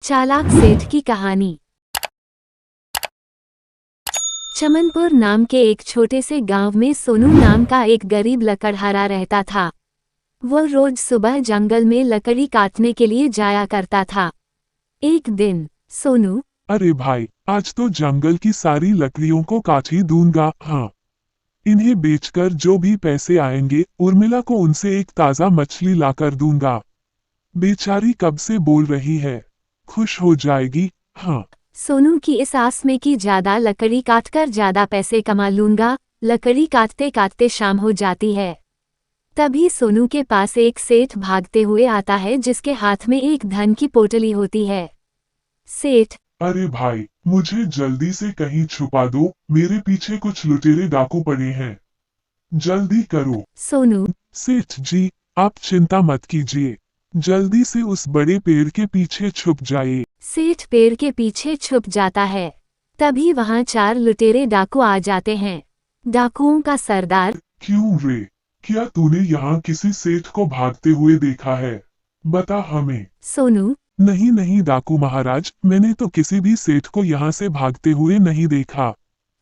चालाक सेठ की कहानी। चमनपुर नाम के एक छोटे से गांव में सोनू नाम का एक गरीब लकड़हारा रहता था। वो रोज सुबह जंगल में लकड़ी काटने के लिए जाया करता था। एक दिन सोनू, अरे भाई, आज तो जंगल की सारी लकड़ियों को काट ही दूंगा। हाँ, इन्हें बेचकर जो भी पैसे आएंगे उर्मिला को उनसे एक ताजा मछली लाकर दूंगा। बेचारी कब से बोल रही है, खुश हो जाएगी। हाँ, सोनू की इस आस में कि ज्यादा लकड़ी काटकर ज्यादा पैसे कमा लूंगा। लकड़ी काटते काटते शाम हो जाती है। तभी सोनू के पास एक सेठ भागते हुए आता है जिसके हाथ में एक धन की पोटली होती है। सेठ, अरे भाई, मुझे जल्दी से कहीं छुपा दो, मेरे पीछे कुछ लुटेरे डाकू पड़े हैं, जल्दी करो। सोनू, सेठ जी, आप चिंता मत कीजिए, जल्दी से उस बड़े पेड़ के पीछे छुप जाइए। सेठ पेड़ के पीछे छुप जाता है। तभी वहां 4 लुटेरे डाकू आ जाते हैं। डाकुओं का सरदार, क्यों रे, क्या तूने यहाँ किसी सेठ को भागते हुए देखा है? बता हमें। सोनू, नहीं नहीं डाकू महाराज, मैंने तो किसी भी सेठ को यहाँ से भागते हुए नहीं देखा।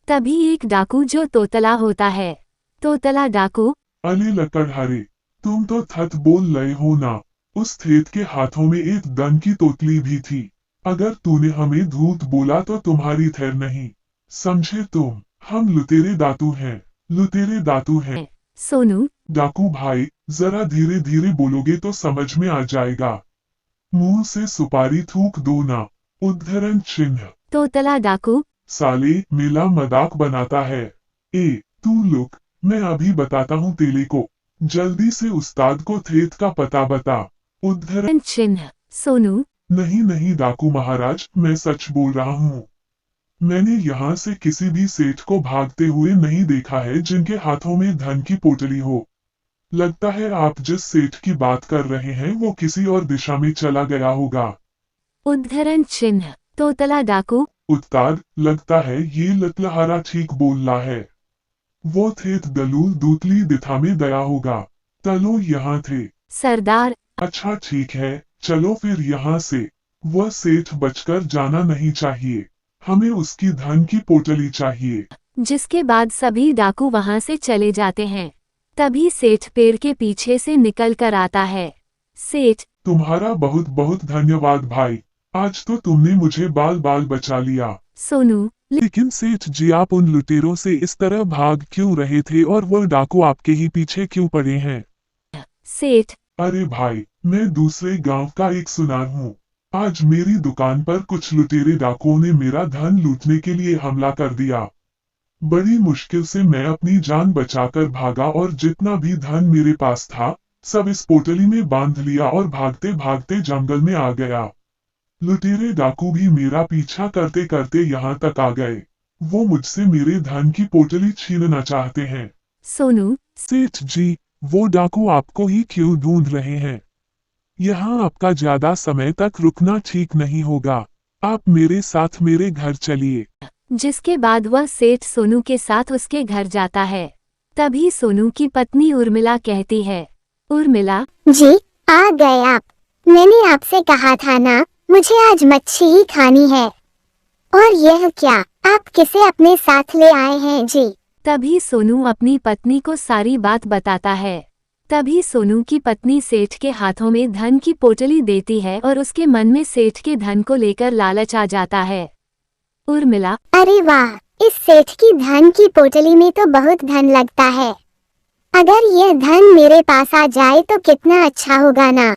तभी एक डाकू जो तोतला होता है। तोतला डाकू, अले लकड़हारे, तुम तो थत बोल रहे हो ना। उस सेठ के हाथों में एक दन की तोतली भी थी। अगर तूने हमें धूत बोला तो तुम्हारी खैर नहीं, समझे तुम। हम लुटेरे दातू हैं, लुटेरे दातू हैं। सोनू, डाकू भाई, जरा धीरे धीरे बोलोगे तो समझ में आ जाएगा। मुंह से सुपारी थूक दो ना। उद्धरण चिन्ह। तोतला डाकू, साले, मेला मजाक बनाता है। तू लुक, मैं अभी बताता हूँ तेले को। जल्दी से उस्ताद को थेत का पता बता। उद्धरण। चिन्ह। सोनू, नहीं नहीं डाकू महाराज, मैं सच बोल रहा हूँ। मैंने यहाँ से किसी भी सेठ को भागते हुए नहीं देखा है जिनके हाथों में धन की पोटली हो। लगता है आप जिस सेठ की बात कर रहे हैं वो किसी और दिशा में चला गया होगा। उद्धरण चिन्ह। तोतला डाकू, उस्ताद, लगता है ये लतलहारा ठीक बोल रहा है। वो थे दलूल दूतली दिशा में गया होगा। तलो यहाँ थे। सरदार, अच्छा ठीक है, चलो फिर यहाँ से। वह सेठ बचकर जाना नहीं चाहिए, हमें उसकी धन की पोटली चाहिए। जिसके बाद सभी डाकू वहां से चले जाते हैं। तभी सेठ पेड़ के पीछे से निकल कर आता है। सेठ, तुम्हारा बहुत बहुत धन्यवाद भाई, आज तो तुमने मुझे बाल बाल बचा लिया। सोनू, लेकिन सेठ जी, आप उन लुटेरों से इस तरह भाग क्यों रहे थे और वो डाकू आपके ही पीछे क्यों पड़े हैं? सेठ, अरे भाई, मैं दूसरे गांव का एक सुनार हूँ। आज मेरी दुकान पर कुछ लुटेरे डाकुओं ने मेरा धन लूटने के लिए हमला कर दिया। बड़ी मुश्किल से मैं अपनी जान बचाकर भागा और जितना भी धन मेरे पास था सब इस पोटली में बांध लिया और भागते भागते जंगल में आ गया। लुटेरे डाकू भी मेरा पीछा करते करते यहाँ तक आ गए। वो मुझसे मेरे धन की पोटली छीनना चाहते हैं। सोनू, सेठ जी, वो डाकू आपको ही क्यों ढूंढ रहे हैं? यहाँ आपका ज्यादा समय तक रुकना ठीक नहीं होगा। आप मेरे साथ मेरे घर चलिए। जिसके बाद वह सेठ सोनू के साथ उसके घर जाता है। तभी सोनू की पत्नी उर्मिला कहती है, उर्मिला जी, आ गए आप। मैंने आपसे कहा था ना, मुझे आज मच्छी ही खानी है। और यह क्या, आप किसे अपने साथ ले आए हैं जी? तभी सोनू अपनी पत्नी को सारी बात बताता है। तभी सोनू की पत्नी सेठ के हाथों में धन की पोटली देती है और उसके मन में सेठ के धन को लेकर लालच आ जाता है। उर्मिला, अरे वाह, इस सेठ की धन की पोटली में तो बहुत धन लगता है। अगर यह धन मेरे पास आ जाए तो कितना अच्छा होगा ना।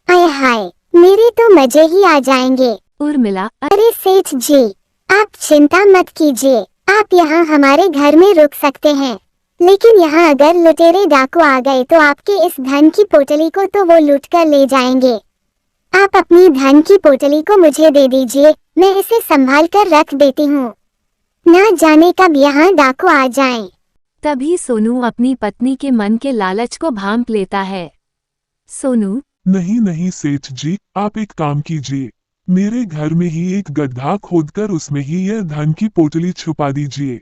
आय हाय, मेरे तो मजे ही आ जाएंगे। उर्मिला, अरे सेठ जी, आप चिंता मत कीजिए, आप यहाँ हमारे घर में रुक सकते हैं। लेकिन यहाँ अगर लुटेरे डाकू आ गए तो आपके इस धन की पोटली को तो वो लूट कर ले जाएंगे। आप अपनी धन की पोटली को मुझे दे दीजिए, मैं इसे संभाल कर रख देती हूँ। ना जाने कब यहाँ डाकू आ जाएं। तभी सोनू अपनी पत्नी के मन के लालच को भांप लेता है। सोनू, नहीं नहीं सेठ जी, आप एक काम कीजिए, मेरे घर में ही एक गड्ढा खोदकर उसमें ही यह धन की पोटली छुपा दीजिए।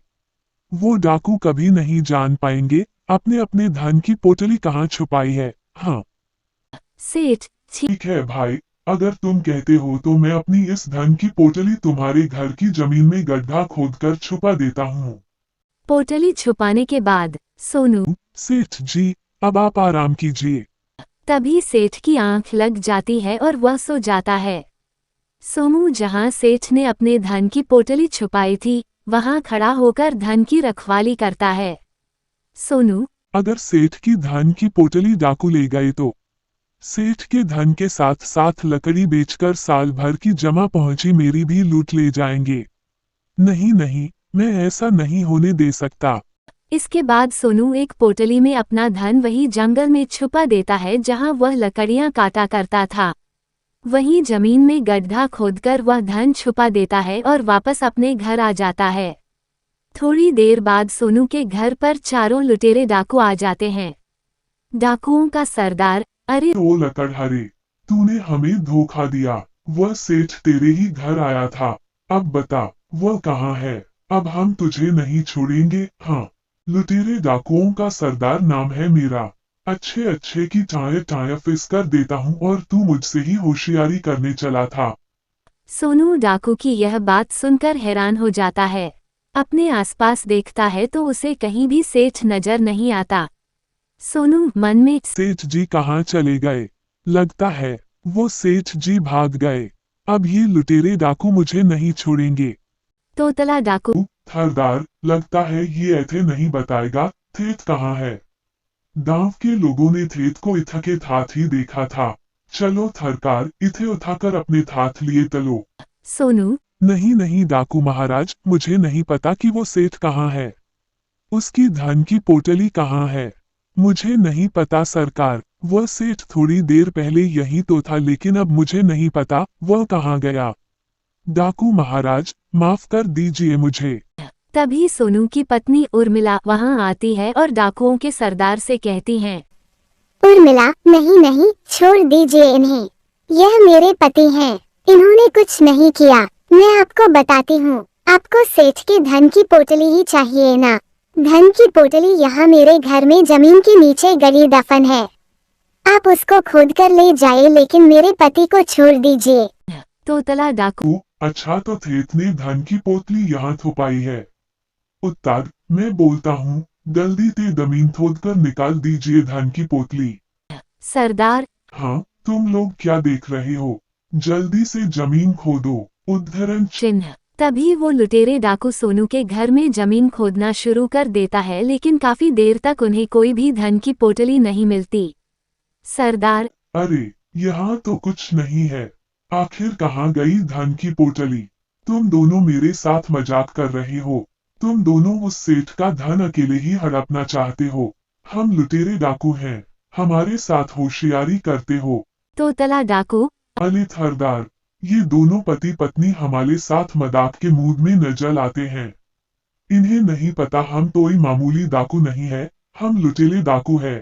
वो डाकू कभी नहीं जान पाएंगे आपने अपने धन की पोटली कहाँ छुपाई है। हाँ सेठ, ठीक है भाई, अगर तुम कहते हो तो मैं अपनी इस धन की पोटली तुम्हारे घर की जमीन में गड्ढा खोदकर छुपा देता हूँ। पोटली छुपाने के बाद सोनू। सेठ जी, अब आप आराम कीजिए। तभी सेठ की आंख लग जाती है और वह सो जाता है। सोनू जहां सेठ ने अपने धन की पोटली छुपाई थी, वहां खड़ा होकर धन की रखवाली करता है। सोनू, अगर सेठ की धन की पोटली डाकू ले गए तो सेठ के धन के साथ साथ लकड़ी बेचकर साल भर की जमा पहुंची मेरी भी लूट ले जाएंगे। नहीं नहीं, मैं ऐसा नहीं होने दे सकता। इसके बाद सोनू एक पोटली में अपना धन वही जंगल में छुपा देता है जहां वह लकड़ियां काटा करता था। वहीं जमीन में गड्ढा खोदकर वह धन छुपा देता है और वापस अपने घर आ जाता है। थोड़ी देर बाद सोनू के घर पर चारों लुटेरे डाकू आ जाते हैं। डाकुओं का सरदार, अरे ओ लकड़हारे, तूने हमें धोखा दिया। वह सेठ तेरे ही घर आया था। अब बता, वह कहाँ है? अब हम तुझे नहीं छोड़ेंगे। हाँ, लुटेरे डाकुओं का सरदार नाम है मेरा। अच्छे अच्छे की टाय टाय फिस कर देता हूँ और तू मुझसे ही होशियारी करने चला था। सोनू डाकू की यह बात सुनकर हैरान हो जाता है। अपने आसपास देखता है तो उसे कहीं भी सेठ नजर नहीं आता। सोनू मन में, सेठ जी कहाँ चले गए? लगता है वो सेठ जी भाग गए। अब ये लुटेरे डाकू मुझे नहीं छोड़ेंगे। तोतला डाकू, सरदार, लगता है ये ऐसे नहीं बताएगा। थेत कहाँ है? गांव के लोगों ने थेत को इथा के थाथ ही देखा था। चलो थरकार, इथे उठाकर अपने थाथ लिए तलो। सोनू, नहीं नहीं डाकू महाराज, मुझे नहीं पता कि वो सेठ कहाँ है। उसकी धन की पोटली कहाँ है? मुझे नहीं पता सरकार। वह सेठ थोड़ी देर पहले यही तो था, लेकिन अब मुझे नहीं पता वह कहाँ गया। डाकू महाराज, माफ कर दीजिए मुझे। तभी सोनू की पत्नी उर्मिला वहां आती है और डाकुओं के सरदार से कहती हैं, उर्मिला, नहीं नहीं, छोड़ दीजिए इन्हें। यह मेरे पति हैं। इन्होंने कुछ नहीं किया। मैं आपको बताती हूँ। आपको सेठ के धन की पोटली ही चाहिए ना? धन की पोटली यहाँ मेरे घर में जमीन के नीचे गली दफन है। आप उसको खोद कर ले जाए, लेकिन मेरे पति को छोड़ दीजिए। तोतला डाकू, अच्छा तो थेत ने धन की पोटली यहाँ छुपाई है। उत्तर, मैं बोलता हूँ, जल्दी से जमीन खोद कर निकाल दीजिए धन की पोटली। सरदार, हाँ, तुम लोग क्या देख रहे हो? जल्दी से जमीन खोदो। उद्धरण चिन्ह। तभी वो लुटेरे डाकू सोनू के घर में जमीन खोदना शुरू कर देता है, लेकिन काफी देर तक उन्हें कोई भी धन की पोटली नहीं मिलती। सरदार, अरे, यहाँ तो कुछ नहीं है। आखिर कहाँ गई धन की पोटली? तुम दोनों मेरे साथ मजाक कर रहे हो। तुम दोनों उस सेठ का धन अकेले ही हड़पना चाहते हो। हम लुटेरे डाकू हैं। हमारे साथ होशियारी करते हो। तोतला डाकू, अले सरदार, ये दोनों पति पत्नी हमारे साथ मजाक के मूड में नजर आते हैं। इन्हें नहीं पता हम कोई मामूली डाकू नहीं है, हम लुटेरे डाकू है।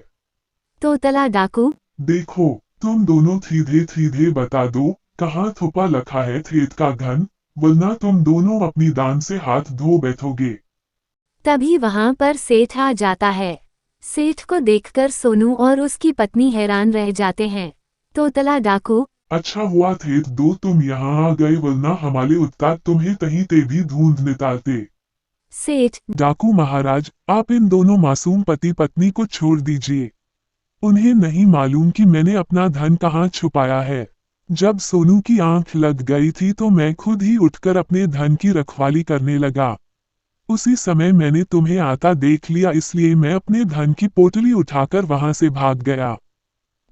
तोतला डाकू, देखो, तुम दोनों सीधे सीधे बता दो कहाँ छुपा रखा है थेत का धन, वरना तुम दोनों अपनी दान से हाथ धो बैठोगे। तभी वहां पर सेठ आ जाता है। सेठ को देखकर सोनू और उसकी पत्नी हैरान रह जाते हैं। तोतला डाकू, अच्छा हुआ थेत दो तुम यहाँ आ गए, वरना हमारे उत्ताद तुम्हें कहीं ते भी ढूंढ निकालते। सेठ, डाकू महाराज, आप इन दोनों मासूम पति पत्नी को छोड़ दीजिए। उन्हें नहीं मालूम कि मैंने अपना धन कहाँ छुपाया है। जब सोनू की आंख लग गई थी तो मैं खुद ही उठकर अपने धन की रखवाली करने लगा। उसी समय मैंने तुम्हें आता देख लिया, इसलिए मैं अपने धन की पोटली उठाकर वहां से भाग गया।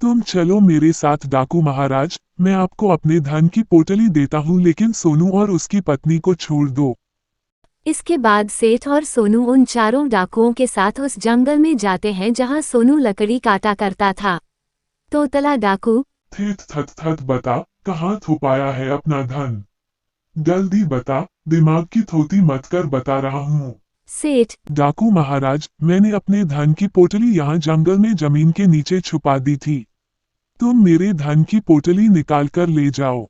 तुम चलो मेरे साथ डाकू महाराज, मैं आपको अपने धन की पोटली देता हूँ, लेकिन सोनू और उसकी पत्नी को छोड़ दो। इसके बाद सेठ और सोनू उन चारों डाकुओं के साथ उस जंगल में जाते हैं जहां सोनू लकड़ी काटा करता था। तोतला डाकू, थेत थत थत बता, कहाँ छुपाया है अपना धन? जल्दी बता, दिमाग की थोती मत कर, बता रहा हूँ। सेठ, डाकू महाराज, मैंने अपने धन की पोटली यहाँ जंगल में जमीन के नीचे छुपा दी थी। तुम मेरे धन की पोटली निकाल कर ले जाओ।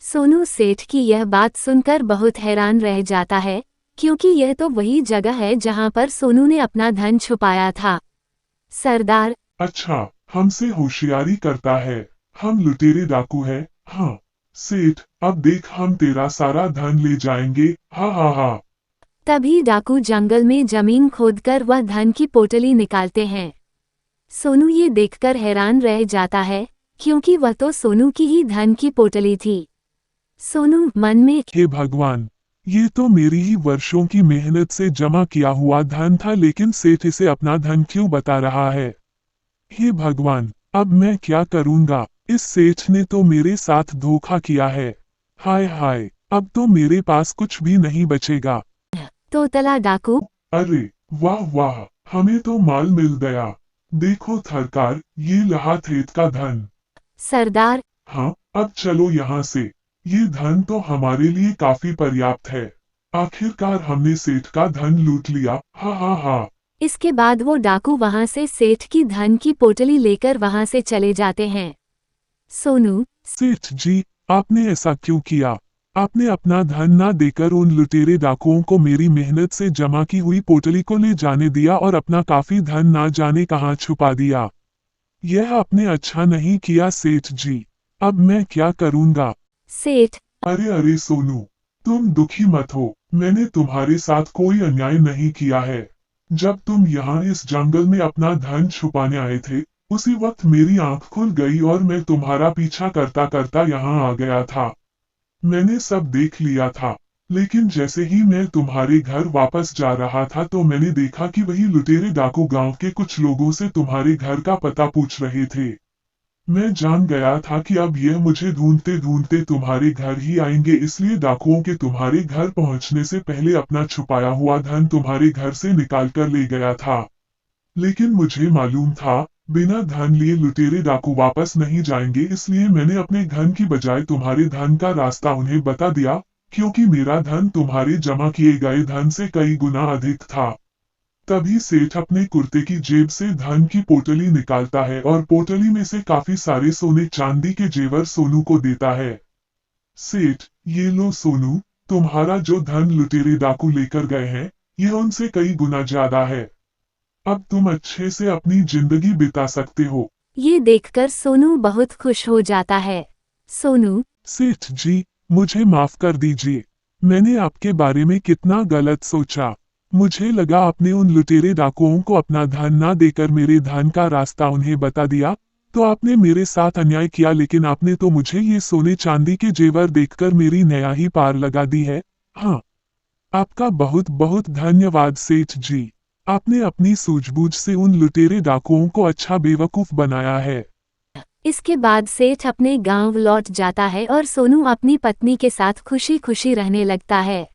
सोनू सेठ की यह बात सुनकर बहुत हैरान रह जाता है, क्योंकि यह तो वही जगह है जहां पर सोनू ने अपना धन छुपाया था। सरदार, अच्छा, हमसे होशियारी करता है। हम लुटेरे डाकू हैं, हाँ सेठ, अब देख हम तेरा सारा धन ले जाएंगे, हा हा हा। तभी डाकू जंगल में जमीन खोदकर वह धन की पोटली निकालते हैं। सोनू ये देखकर हैरान रह जाता है, क्योंकि वह तो सोनू की ही धन की पोटली थी। सोनू मन में, हे भगवान, ये तो मेरी ही वर्षों की मेहनत से जमा किया हुआ धन था, लेकिन सेठ इसे अपना धन क्यों बता रहा है। हे भगवान, अब मैं क्या करूंगा, इस सेठ ने तो मेरे साथ धोखा किया है। हाय हाय, अब तो मेरे पास कुछ भी नहीं बचेगा। तोतला डाकू, अरे वाह वाह, हमें तो माल मिल गया। देखो थरकार, ये रहा खेत का धन। सरदार, हाँ, अब चलो यहाँ से। ये धन तो हमारे लिए काफी पर्याप्त है। आखिरकार हमने सेठ का धन लूट लिया, हा हा हा। इसके बाद वो डाकू वहां से सेठ की धन की पोटली लेकर वहां से चले जाते हैं। सोनू, सेठ जी, आपने ऐसा क्यों किया? आपने अपना धन ना देकर उन लुटेरे डाकुओं को मेरी मेहनत से जमा की हुई पोटली को ले जाने दिया और अपना काफी धन ना जाने कहाँ छुपा दिया। यह आपने अच्छा नहीं किया सेठ जी। अब मैं क्या करूंगा? सेठ, अरे अरे सोनू, तुम दुखी मत हो, मैंने तुम्हारे साथ कोई अन्याय नहीं किया है। जब तुम यहाँ इस जंगल में अपना धन छुपाने आए थे, उसी वक्त मेरी आंख खुल गई और मैं तुम्हारा पीछा करता करता यहाँ आ गया था। मैंने सब देख लिया था, लेकिन जैसे ही मैं तुम्हारे घर वापस जा रहा था तो मैंने देखा कि वही लुटेरे डाकू गांव के कुछ लोगों से तुम्हारे घर का पता पूछ रहे थे। मैं जान गया था कि अब यह मुझे ढूंढते ढूंढते तुम्हारे घर ही आएंगे, इसलिए डाकुओं के तुम्हारे घर पहुंचने से पहले अपना छुपाया हुआ धन तुम्हारे घर से निकाल कर ले गया था। लेकिन मुझे मालूम था, बिना धन लिए लुटेरे डाकू वापस नहीं जाएंगे, इसलिए मैंने अपने धन की बजाय तुम्हारे धन का रास्ता उन्हें बता दिया, क्योंकि मेरा धन तुम्हारे जमा किए गए धन से कई गुना अधिक था। तभी सेठ अपने कुर्ते की जेब से धन की पोटली निकालता है और पोटली में से काफी सारे सोने चांदी के जेवर सोनू को देता है। सेठ, ये लो सोनू, तुम्हारा जो धन लुटेरे डाकू लेकर गए हैं, यह उनसे कई गुना ज्यादा है। अब तुम अच्छे से अपनी जिंदगी बिता सकते हो। ये देखकर सोनू बहुत खुश हो जाता है। सोनू, सेठ जी, मुझे माफ कर दीजिए। मैंने आपके बारे में कितना गलत सोचा। मुझे लगा आपने उन लुटेरे डाकुओं को अपना धन ना देकर मेरे धन का रास्ता उन्हें बता दिया, तो आपने मेरे साथ अन्याय किया, लेकिन आपने तो मुझे ये सोने चांदी के जेवर देखकर मेरी नया ही पार लगा दी है। हाँ, आपका बहुत बहुत धन्यवाद सेठ जी। आपने अपनी सूझबूझ से उन लुटेरे डाकुओं को अच्छा बेवकूफ बनाया है। इसके बाद सेठ अपने गांव लौट जाता है और सोनू अपनी पत्नी के साथ खुशी खुशी रहने लगता है।